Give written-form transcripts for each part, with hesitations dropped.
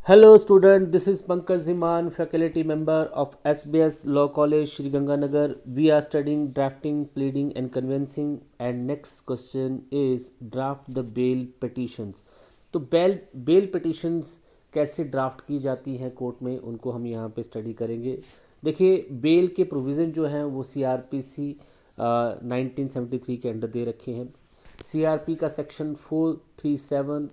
Hello student, this is Pankaj Ziman, faculty member of SBS Law College, Shri Ganganagar. We are studying drafting, pleading and convincing, and next question is draft the bail petitions. तो bell petitions कैसे draft की जाती हैं court में, उनको हम यहाँ पे स्टडी करेंगे। देखिए, बेल के प्रोविज़न जो हैं वो CRPC 1973 के अंडर दे रखे हैं। CRP का सेक्शन 437,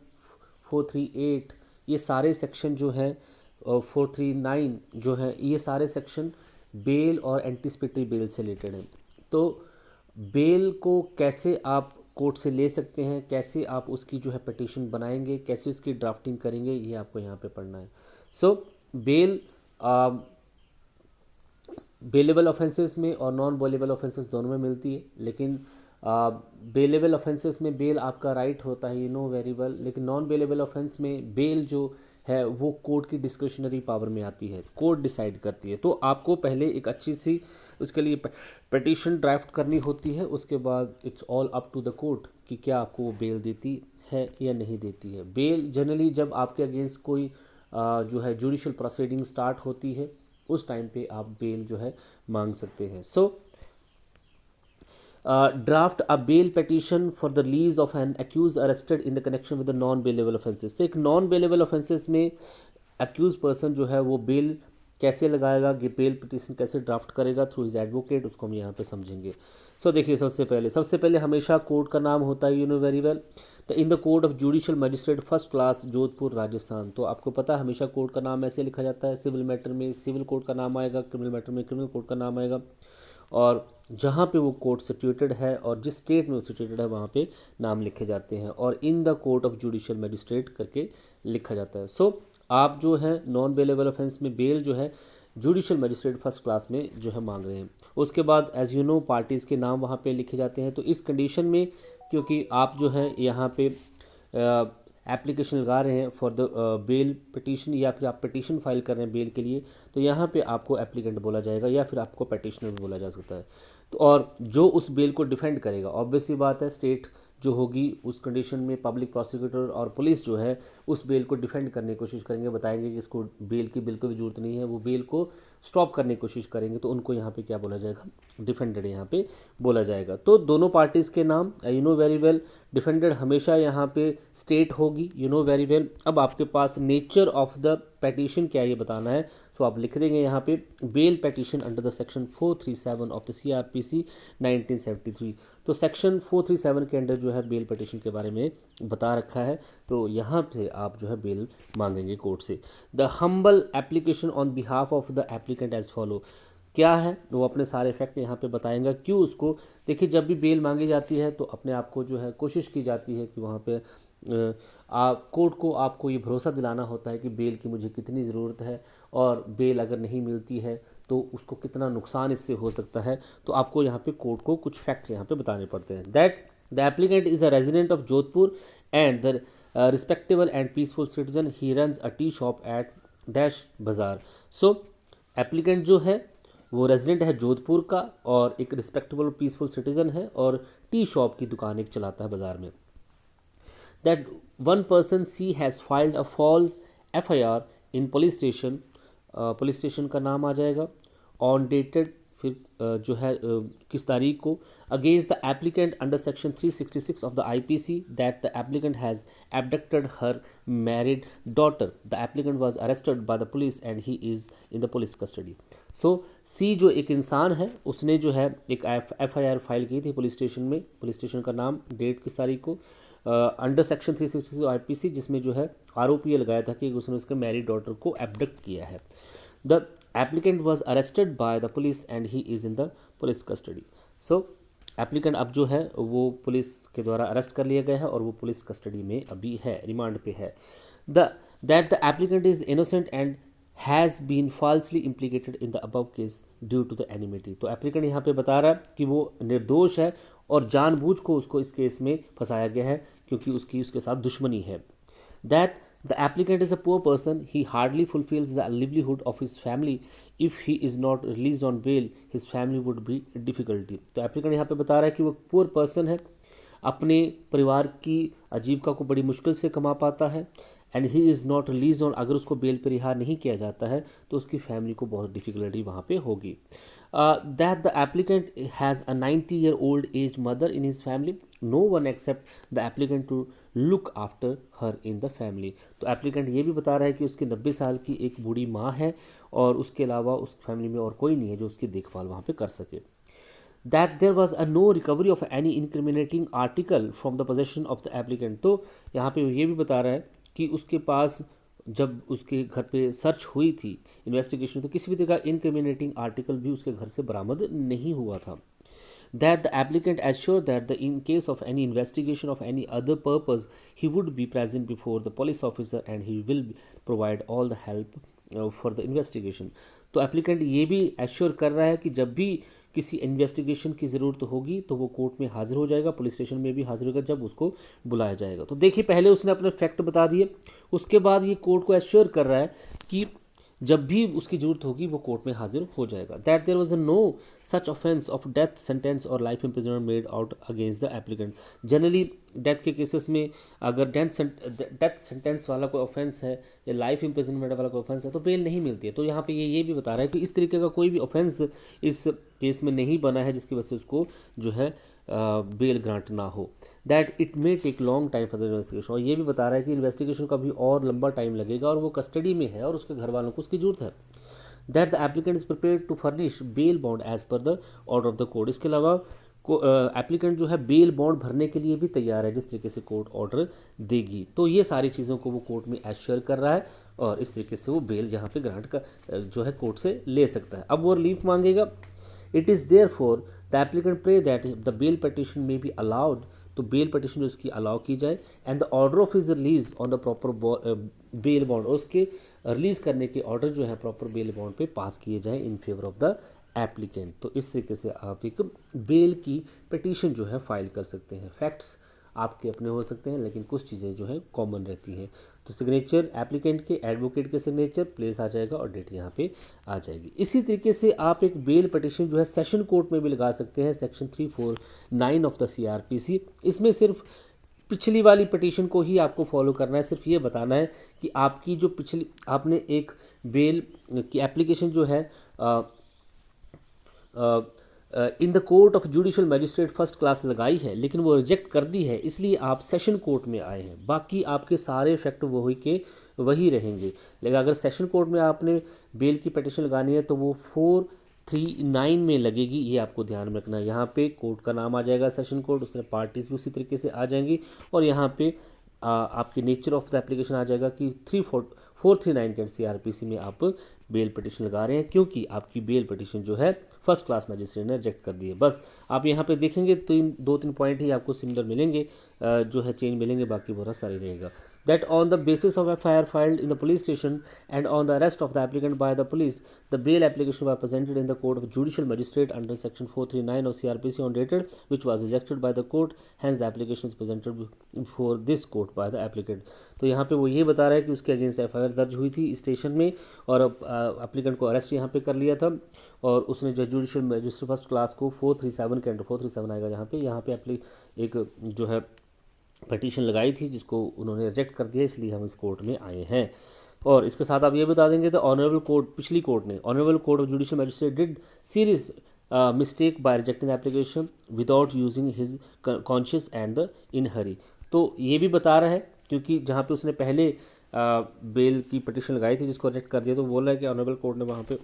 438, ये सारे सेक्शन जो हैं 439 जो हैं, ये सारे सेक्शन बेल और एंटिसिपेटरी बेल से रिलेटेड हैं। तो बेल को कैसे आप कोर्ट से ले सकते हैं, कैसे आप उसकी जो है पिटीशन बनाएंगे, कैसे उसकी ड्राफ्टिंग करेंगे, ये आपको यहाँ पे पढ़ना है। सो बेल बेलेबल ऑफेंसेस में और नॉन बेलेबल ऑफेंसेस दोनों में मिलती है, लेकिन बेलेबल ऑफेंसेस में बेल आपका राइट होता है, यू नो वेरी वेल, लेकिन नॉन बेलेबल ऑफेंस में बेल जो है वो कोर्ट की डिस्क्रिशनरी पावर में आती है, कोर्ट डिसाइड करती है। तो आपको पहले एक अच्छी सी उसके लिए पिटीशन ड्राफ्ट करनी होती है, उसके बाद it's all up to the court कि क्या आपको वो बेल देती है या नहीं देती है। बेल जनरली जब आपके अगेंस्ट कोई जो है जुडिशल प्रोसीडिंग स्टार्ट होती है, उस टाइम पे आप बेल जो है मांग सकते हैं। So draft a bail petition for the release of an accuse arrested in the connection with the non bailable offences. तो एक नॉन बेलेबल ऑफेंसेस में अक्यूज पर्सन जो है वो बेल कैसे लगाएगा, कि बेल पिटीशन कैसे ड्राफ्ट करेगा थ्रू हिज एडवोकेट, उसको हम यहाँ पे समझेंगे। सो देखिए, सबसे पहले हमेशा कोर्ट का नाम होता है, यू नो वेरी वेल, तो in the court of judicial magistrate first class Jodhpur Rajasthan. तो आपको पता है हमेशा कोर्ट का नाम ऐसे लिखा जाता है। सिविल मैटर में सिविल कोर्ट का नाम आएगा, क्रिमिनल मैटर में क्रिमिनल कोर्ट का नाम आएगा, और जहाँ पे वो कोर्ट सिचुएटेड है और जिस स्टेट में वो सिचुएटेड है वहाँ पे नाम लिखे जाते हैं, और in the court of judicial magistrate करके लिखा जाता है। सो आप जो है नॉन बेलेबल ऑफेंस में बेल जो है जुडिशियल मजिस्ट्रेट फर्स्ट क्लास में जो है मांग रहे हैं। उसके बाद एज यू नो पार्टीज़ के नाम वहाँ पे लिखे जाते हैं। तो इस कंडीशन में, क्योंकि आप जो है यहाँ पे एप्लीकेशन लगा रहे हैं फॉर द बेल पिटीशन, या फिर आप पिटीशन फाइल कर रहे हैं बेल के लिए, तो यहाँ पे आपको एप्लीकेंट बोला जाएगा या फिर आपको पिटिशनर भी बोला जा सकता है। तो और जो उस बेल को डिफेंड करेगा, ऑब्वियस सी बात है, स्टेट जो होगी उस कंडीशन में पब्लिक प्रोसिक्यूटर और पुलिस जो है उस बेल को डिफेंड करने की कोशिश करेंगे, बताएंगे कि इसको बेल की बिल्कुल भी जरूरत नहीं है, वो बेल को स्टॉप करने की कोशिश करेंगे, तो उनको यहाँ पे क्या बोला जाएगा, डिफेंडेड यहाँ पे बोला जाएगा। तो दोनों पार्टीज़ के नाम, you know very well, defended हमेशा यहाँ पे स्टेट होगी, यू नो वेरी वेल। अब आपके पास नेचर ऑफ द पेटिशन क्या है ये बताना है, तो आप लिख देंगे यहाँ पे bail petition under the section 437 of the CRPC 1973। तो सेक्शन 437 के अंडर जो है बेल पिटीशन के बारे में बता रखा है, तो यहाँ पे आप जो है बेल मांगेंगे कोर्ट से। The humble application on behalf of the applicant as follow, क्या है वो अपने सारे फैक्ट यहाँ पे बताएंगा क्यों उसको। देखिए, जब भी बेल मांगी जाती है तो अपने आप को जो है कोशिश की जाती है कि वहाँ पे कोर्ट को आपको ये भरोसा दिलाना होता है कि बेल की मुझे कितनी ज़रूरत है, और बेल अगर नहीं मिलती है तो उसको कितना नुकसान इससे हो सकता है। तो आपको यहाँ पे कोर्ट को कुछ फैक्ट्स यहाँ पे बताने पड़ते हैं। That the applicant is a resident of Jodhpur and the respectable and peaceful citizen, he runs a tea shop at dash bazaar. So applicant जो है वो रेजिडेंट है जोधपुर का और एक रिस्पेक्टेबल पीसफुल सिटीज़न है, और टी शॉप की दुकान एक चलाता है बाज़ार में। That one person C has filed a false FIR in police station का नाम आ जाएगा, ऑन डेटेड, फिर जो है किस तारीख को, against the applicant under section 366 of the IPC, that the applicant has abducted her married daughter, the applicant was arrested by the police and he is in the police custody. So see जो एक इंसान है उसने जो है एक FIR file की थी पुलिस स्टेशन में, पुलिस स्टेशन का नाम, डेट किस तारीख को, अंडर सेक्शन 366 IPC, जिसमें जो है आरोप ये लगाया था कि उसने उसके मैरिड डॉटर को एबडक्ट किया है। The applicant was arrested by the police and he is in the police custody. So applicant अब जो है वो पुलिस के द्वारा अरेस्ट कर लिया गया है और वो पुलिस कस्टडी में अभी है, रिमांड पे है। That the applicant is innocent and has been falsely implicated in the above case due to the enmity. तो एप्लीकेंट यहाँ पे बता रहा है कि वो निर्दोष है और जानबूझ को उसको इस केस में फंसाया गया है क्योंकि उसके साथ दुश्मनी है। That the applicant is a poor person, he hardly fulfils the livelihood of his family, if he is not release on bail his family would be difficulty. तो एप्लीकेंट यहाँ पे बता रहा है कि वो पुअर पर्सन है, अपने परिवार की आजीविका को बड़ी मुश्किल से कमा पाता है, and he is not release on, अगर उसको बेल पर रिहा नहीं किया जाता है तो उसकी फैमिली को बहुत डिफिकल्टी वहाँ पे होगी। That the applicant has a 90-year-old age mother in his family, no one except the applicant to look after her in the family. तो एप्लीकेंट ये भी बता रहा है कि उसकी 90 साल की एक बूढ़ी माँ है और उसके अलावा उस फैमिली में और कोई नहीं है जो उसकी देखभाल वहाँ पे कर सके। That there was a no recovery of any incriminating article from the possession of the applicant. तो यहाँ पे ये भी बता रहा है कि उसके पास जब उसके घर पे सर्च हुई थी, इन्वेस्टिगेशन, तो किसी भी तरह का इनक्रिमिनेटिंग आर्टिकल भी उसके घर से बरामद नहीं हुआ था। That the applicant assured that in case of any investigation of any other purpose, he would be present before the police officer and he will provide all the help for the investigation। तो applicant ये भी assure कर रहा है कि जब भी किसी इन्वेस्टिगेशन की ज़रूरत होगी तो वो कोर्ट में हाजिर हो जाएगा, पुलिस स्टेशन में भी हाजिर होगा जब उसको बुलाया जाएगा। तो देखिए, पहले उसने अपने फैक्ट बता दिए, उसके बाद ये कोर्ट को एश्योर कर रहा है कि जब भी उसकी ज़रूरत होगी वो कोर्ट में हाजिर हो जाएगा। That there was no such offence of death sentence और life imprisonment made out against the applicant. Generally death के केसेस में अगर डेथ सेंटेंस वाला कोई ऑफेंस है या लाइफ इम्प्रिजनमेंट वाला कोई ऑफेंस है तो बेल नहीं मिलती है। तो यहाँ पे ये भी बता रहा है कि इस तरीके का कोई भी ऑफेंस इस केस में नहीं बना है जिसकी वजह से उसको जो है बेल ग्रांट ना हो। That it may take long time for the investigation, और ये भी बता रहा है कि इन्वेस्टिगेशन का भी और लंबा टाइम लगेगा और वो कस्टडी में है और उसके घर वालों को उसकी जरूरत है। That the applicant is prepared to furnish bail bond as per the order of the court. इसके अलावा एप्लीकेंट जो है बेल बॉन्ड भरने के लिए भी तैयार है जिस तरीके से कोर्ट ऑर्डर देगी। तो ये सारी चीज़ों को वो कोर्ट में एश्योर कर रहा है और इस तरीके से वो बेल यहाँ पे ग्रांट का जो है कोर्ट से ले सकता है। अब वो रिलीफ मांगेगा। It is there for the applicant pray that the bail petition may be allowed, तो बेल पटिशन जो उसकी अलाउ की जाए, and the order of is release on the proper bail bond, और उसके रिलीज करने के ऑर्डर जो है प्रॉपर बेल बॉन्ड पे पास किए जाए in favour of the applicant. तो इस तरीके से आप एक बेल की पटिशन जो है फाइल कर सकते हैं। फैक्ट्स आपके अपने हो सकते हैं लेकिन कुछ चीज़ें जो है कॉमन रहती हैं। तो सिग्नेचर एप्लीकेंट के, एडवोकेट के सिग्नेचर, प्लेस आ जाएगा और डेट यहाँ पे आ जाएगी। इसी तरीके से आप एक बेल पटिशन जो है सेशन कोर्ट में भी लगा सकते हैं, सेक्शन 349 ऑफ द CRPC। इसमें सिर्फ पिछली वाली पटिशन को ही आपको फॉलो करना है, सिर्फ ये बताना है कि आपकी जो पिछली आपने एक बेल की एप्लीकेशन जो है in the court of judicial magistrate first class लगाई है लेकिन वो रिजेक्ट कर दी है, इसलिए आप सेशन कोर्ट में आए हैं। बाकी आपके सारे फैक्ट वही के वही रहेंगे। लेकिन अगर सेशन कोर्ट में आपने बेल की पटिशन लगानी है तो वो 439 में लगेगी, ये आपको ध्यान में रखना है। यहाँ पे कोर्ट का नाम आ जाएगा सेशन कोर्ट, उसमें पार्टीज भी उसी तरीके से आ जाएंगी और यहाँ पे आपकी नेचर ऑफ द एप्लीकेशन आ जाएगा कि 439 के CRPC में आप बेल पटिशन लगा रहे हैं क्योंकि आपकी बेल पटिशन जो है फर्स्ट क्लास मजिस्ट्रेट ने रिजेक्ट कर दी है। बस आप यहाँ पे देखेंगे तो इन 2-3 पॉइंट ही आपको सिमिलर मिलेंगे, जो है चेंज मिलेंगे, बाकी पूरा सारी रहेगा। That on the basis of FIR filed in the police station and on the arrest of the applicant by the police, the bail application was presented in the court of judicial magistrate under section 439 of CRPC on dated, which was rejected by the court. Hence the application is presented before this court by the applicant। तो यहाँ पे वो ये बता रहा है कि उसके अगेंस्ट FIR दर्ज हुई थी स्टेशन में और एप्लीकेंट को अरेस्ट यहाँ पे कर लिया था और उसने जो जुडिशल मजिस्ट्रेट फर्स्ट क्लास को 437 के अंडर 437 आएगा यहाँ पे एक जो है पटिशन लगाई थी जिसको उन्होंने रिजेक्ट कर दिया, इसलिए हम इस कोर्ट में आए हैं। और इसके साथ आप ये बता देंगे तो ऑनरेबल कोर्ट, पिछली कोर्ट ने, honourable court of judicial magistrate did serious mistake by rejecting the application without using his conscious and the in hurry. तो ये भी बता रहा है क्योंकि जहाँ पे उसने पहले बेल की पटिशन लगाई थी जिसको रिजेक्ट कर दिया, तो बोल रहा है कि ऑनरेबल कोर्ट ने वहाँ पे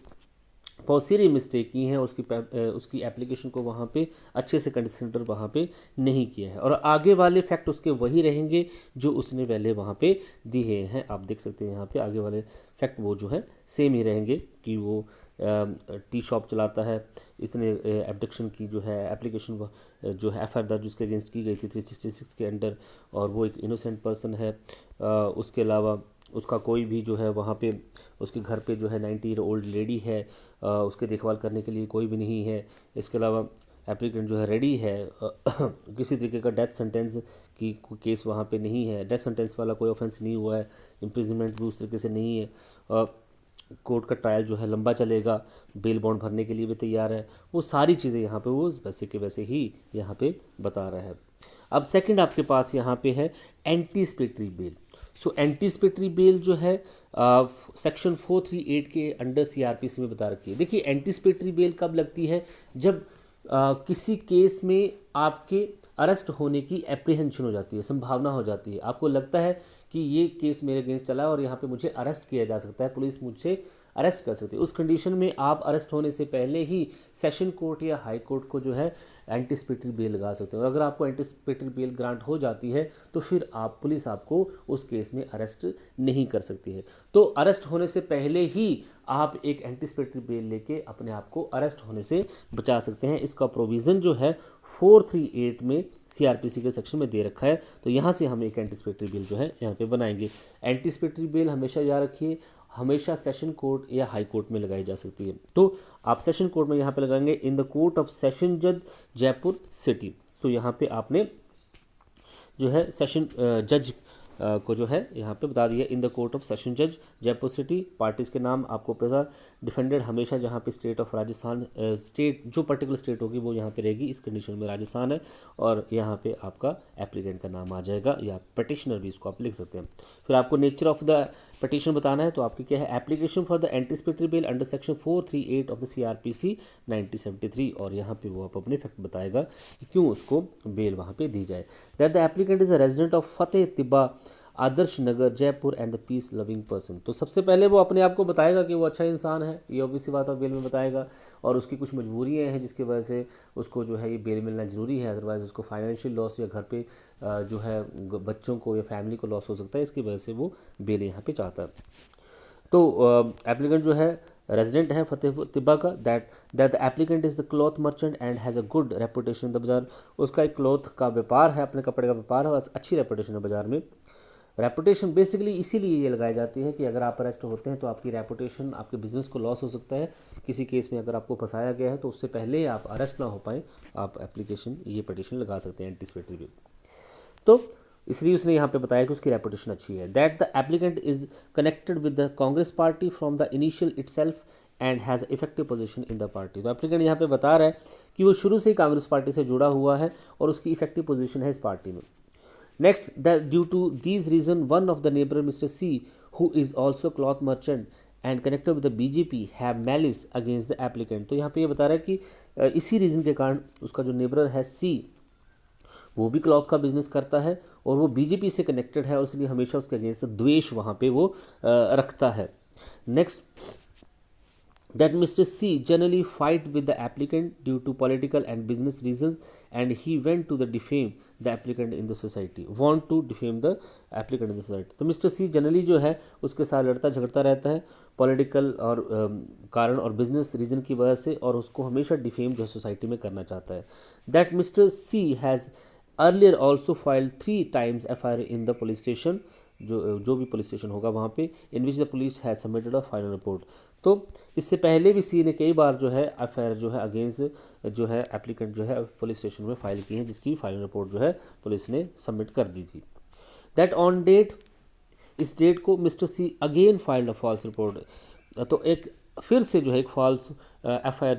बहुत सीरियस मिस्टेक की है, उसकी एप्लीकेशन को वहाँ पे अच्छे से कंसिडर वहाँ पे नहीं किया है और आगे वाले फैक्ट उसके वही रहेंगे जो उसने पहले वहाँ पे दिए हैं। आप देख सकते हैं यहाँ पे आगे वाले फैक्ट वो जो है सेम ही रहेंगे कि वो टी शॉप चलाता है, इतने एब्डक्शन की जो है एप्लीकेशन जो है FIR दर्ज उसके अगेंस्ट की गई थी 366 के अंडर और वो एक इनोसेंट पर्सन है। उसके अलावा उसका कोई भी जो है वहाँ पे उसके घर पे जो है 90-year-old लेडी है, उसके देखभाल करने के लिए कोई भी नहीं है। इसके अलावा एप्लीकेंट जो है रेडी है, किसी तरीके का डेथ सेंटेंस की केस वहाँ पे नहीं है, डेथ सेंटेंस वाला कोई ऑफेंस नहीं हुआ है, इम्प्रिजनमेंट भी उस तरीके से नहीं है, कोर्ट का ट्रायल जो है लंबा चलेगा, बेल बॉन्ड भरने के लिए भी तैयार है। वो सारी चीज़ें यहाँ पे वो वैसे के वैसे ही यहाँ पे बता रहा है। अब सेकंड आपके पास यहाँ पे है एंटीसिपेटरी बेल। सो एंटीसिपेटरी बेल जो है सेक्शन 438 के अंडर सीआरपीसी में बता रखी है। देखिए एंटीसिपेटरी बेल कब लगती है, जब किसी केस में आपके अरेस्ट होने की एप्रीहेंशन हो जाती है, संभावना हो जाती है, आपको लगता है कि ये केस मेरे अगेंस्ट चला है और यहाँ पे मुझे अरेस्ट किया जा सकता है, पुलिस मुझसे अरेस्ट कर सकती है। उस कंडीशन में आप अरेस्ट होने से पहले ही सेशन कोर्ट या हाई कोर्ट को जो है एंटीसिपेटरी बेल लगा सकते हो। और अगर आपको एंटीसिपेटरी बेल ग्रांट हो जाती है तो फिर आप पुलिस आपको उस केस में अरेस्ट नहीं कर सकती है। तो अरेस्ट होने से पहले ही आप एक एंटीसिपेटरी बेल लेके अपने आप को अरेस्ट होने से बचा सकते हैं। इसका प्रोविज़न जो है 438 में सीआरपीसी के सेक्शन में दे रखा है। तो यहाँ से हम एक एंटीसिपेटरी बेल जो है यहाँ पे बनाएंगे। एंटीसिपेटरी बेल हमेशा याद रखिए, हमेशा सेशन कोर्ट या हाई कोर्ट में लगाई जा सकती है। तो आप सेशन कोर्ट में यहाँ पे लगाएंगे in the court of session जज जयपुर सिटी। तो यहाँ पे आपने जो है सेशन जज को जो है यहाँ पे बता दिया in the court of session जज जयपुर सिटी। पार्टीज़ के नाम आपको पता, डिफेंडेड हमेशा जहाँ पे स्टेट ऑफ राजस्थान, स्टेट जो पर्टिकुलर स्टेट होगी वो यहाँ पे रहेगी। इस कंडीशन में राजस्थान है और यहाँ पे आपका एप्लीकेंट का नाम आ जाएगा या पटिशनर भी इसको आप लिख सकते हैं। फिर आपको नेचर ऑफ द पटिशन बताना है। तो आपकी क्या है, application for the anticipatory bell under section 438 of the CrPC 1973। और यहाँ पे वो आप अपने फैक्ट बताएगा कि क्यों उसको बेल वहाँ पे दी जाए। That the applicant is a resident of Fateh तिब्बा Adarsh Nagar Jaipur and the peace loving person. तो सबसे पहले वो अपने आप को बताएगा कि वो अच्छा इंसान है, ये ऑब्वियस सी बात है, बेल में बताएगा। और उसकी कुछ मजबूरियाँ हैं जिसकी वजह से उसको जो है ये बेल मिलना ज़रूरी है, अदरवाइज़ उसको फाइनेंशियल लॉस या घर पे जो है बच्चों को या फैमिली को लॉस हो सकता है, इसकी वजह से वो बेल यहाँ पे चाहता है। तो एप्लीकेंट जो है रेजिडेंट है फतेह तिब्बा का। That the applicant is the cloth merchant and has a good reputation in the बाजार। उसका एक क्लॉथ का व्यापार है, अपने कपड़े का व्यापार है और अच्छी रेपुटेशन है बाजार में। रेपुटेशन बेसिकली इसीलिए ये लगाई जाती है कि अगर आप अरेस्ट होते हैं तो आपकी रेपुटेशन, आपके बिजनेस को लॉस हो सकता है। किसी केस में अगर आपको फंसाया गया है तो उससे पहले आप अरेस्ट ना हो पाए, आप एप्लीकेशन ये पटिशन लगा सकते हैं एंटीसिपेटरी बेल। तो इसलिए उसने यहाँ पे बताया कि उसकी रेपुटेशन अच्छी है। That the applicant is connected with the Congress party from the initial itself and has effective position in the party. तो एप्लीकेंट यहाँ पे बता रहा है कि वो शुरू से ही कांग्रेस पार्टी से जुड़ा हुआ है और उसकी इफेक्टिव पोजीशन है इस पार्टी में। Next, that due to these reason, one of the neighbor, Mr. C, who is also cloth merchant and connected with the BJP, have malice against the applicant. तो यहाँ पे ये बता रहा है कि इसी रीज़न के कारण उसका जो नेबर है C, वो भी क्लॉथ का बिजनेस करता है और वो बीजेपी से कनेक्टेड है और इसलिए हमेशा उसके अगेंस्ट द्वेष वहाँ पे वो रखता है। Next, that Mr. C generally fight with the applicant due to political and business reasons and he went to the defame the applicant in the society, want to defame the applicant in the society। तो Mr. C generally जो है उसके साथ लड़ता झगड़ता रहता है political और कारण और बिजनेस रीजन की वजह से और उसको हमेशा डिफेम जो है सोसाइटी में करना चाहता है। That Mr. C has earlier also filed 3 times FIR in the police station, जो भी पुलिस स्टेशन होगा वहाँ पे, in which the police has submitted a final report. तो इससे पहले भी सी ने कई बार जो है एफआईआर जो है अगेंस्ट जो है एप्लीकेंट जो है पुलिस स्टेशन में फाइल की है, जिसकी फाइनल रिपोर्ट जो है पुलिस ने सबमिट कर दी थी। दैट ऑन डेट, इस डेट को mister C again filed a false report. तो एक फिर से जो है एक फॉल्स एफआईआर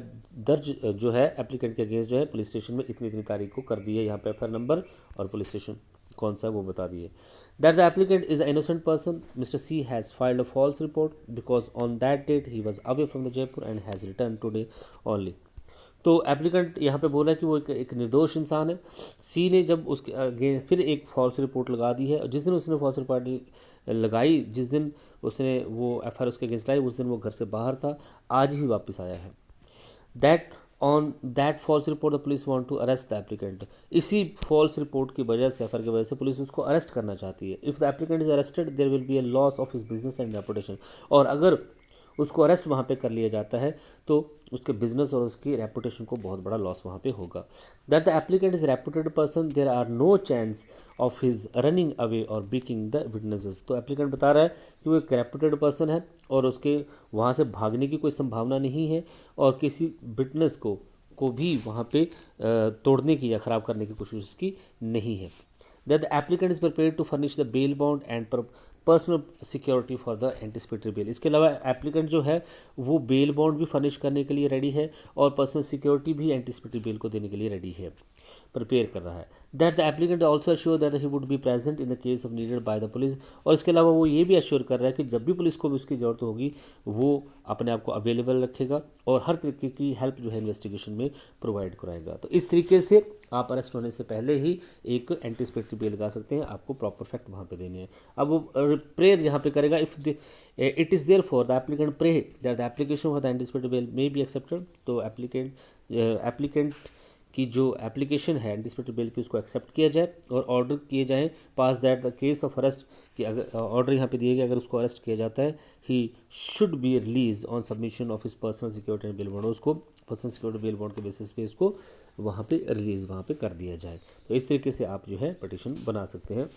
दर्ज जो है एप्लीकेंट के अगेंस्ट जो है पुलिस स्टेशन में इतनी तारीख को कर दी है। यहाँ पे एफआईआर नंबर और पुलिस स्टेशन कौन सा है वो बता दिए। That the applicant is an innocent person, Mr. C has filed a false report because on that date he was away from the Jaipur and has returned today only। तो applicant यहाँ पे बोला कि वो एक निर्दोष इंसान है। सी ने जब उसके आगे फिर एक फॉल्स रिपोर्ट लगा दी है और जिस दिन उसने फॉल्स रिपोर्ट लगाई, जिस दिन उसने वो एफआईआर उसके अगेंस्ट लाई, उस दिन वो घर से बाहर था, आज ही वापस आया है। That on that false report the police want to arrest the applicant. इसी फॉल्स रिपोर्ट की वजह से एफआईआर की वजह से पुलिस उसको अरेस्ट करना चाहती है। If the applicant is arrested there will be a loss of his business and reputation. और अगर उसको अरेस्ट वहाँ पे कर लिया जाता है तो उसके बिजनेस और उसकी रेपुटेशन को बहुत बड़ा लॉस वहाँ पे होगा। That the applicant is reputed person, there are no chance of his running away or breaking the witnesses. तो एप्लीकेंट बता रहा है कि वो एक रेपुटेड पर्सन है और उसके वहाँ से भागने की कोई संभावना नहीं है और किसी विटनेस को भी वहाँ पे तोड़ने की या ख़राब करने की कोशिश उसकी नहीं है। That the applicant is prepared to furnish the bail bond and personal security for the anticipatory bail. इसके अलावा एप्लीकेंट जो है वो बेल बॉन्ड भी फर्निश करने के लिए रेडी है और पर्सनल सिक्योरिटी भी एंटीसिपेटरी बेल को देने के लिए रेडी है। प्रिपेयर कर रहा है। That the applicant also assure that he would be present in the case of needed bye the police, और इसके अलावा वो ये भी अश्योर कर रहा है कि जब भी पुलिस को भी उसकी ज़रूरत होगी वो अपने आप को अवेलेबल रखेगा और हर तरीके की हेल्प जो है इन्वेस्टिगेशन में प्रोवाइड कराएगा। तो इस तरीके से आप अरेस्ट होने से पहले ही एक एंटीसिपेटरी बेल लगा सकते हैं, आपको प्रॉपर फैक्ट वहाँ पे देने हैं। अब वो प्रेयर यहाँ पे करेगा, if it is there for the applicant pray that the application for the anticipatory bail may be accepted, तो एप्लीकेंट की जो एप्लीकेशन है एंटीसिपेटरी बेल की उसको एक्सेप्ट किया जाए और ऑर्डर किए जाएँ pass that the case of arrest, कि अगर ऑर्डर यहाँ पे दिए गए अगर उसको अरेस्ट किया जाता है he should be release on submission of his personal security and bail bond, उसको पर्सनल सिक्योरिटी बेल बॉन्ड के बेसिस पे इसको वहाँ पे रिलीज़ वहाँ पे कर दिया जाए। तो इस तरीके से आप जो है पिटीशन बना सकते हैं।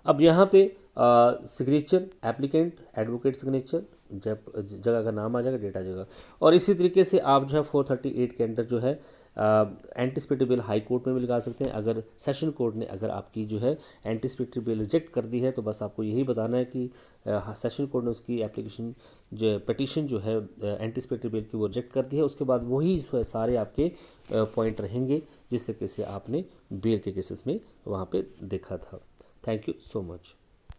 अब यहाँ पे सिग्नेचर एप्लीकेंट एडवोकेट सिग्नेचर, जगह का नाम आ जाएगा, डेट आ जाएगा, और इसी तरीके से आप जो है 438 के अंडर जो है एंटीसिपेटरी बेल हाई कोर्ट में भी लगा सकते हैं। अगर सेशन कोर्ट ने अगर आपकी जो है एंटीसिपेटरी बेल रिजेक्ट कर दी है तो बस आपको यही बताना है कि सेशन कोर्ट ने उसकी एप्लीकेशन जो पिटीशन जो है एंटीसिपेटरी बेल की वो रिजेक्ट कर दी है। उसके बाद वही सारे आपके पॉइंट रहेंगे जिस तरीके से आपने बेल के केसेस में वहाँ पे देखा था। Thank you so much.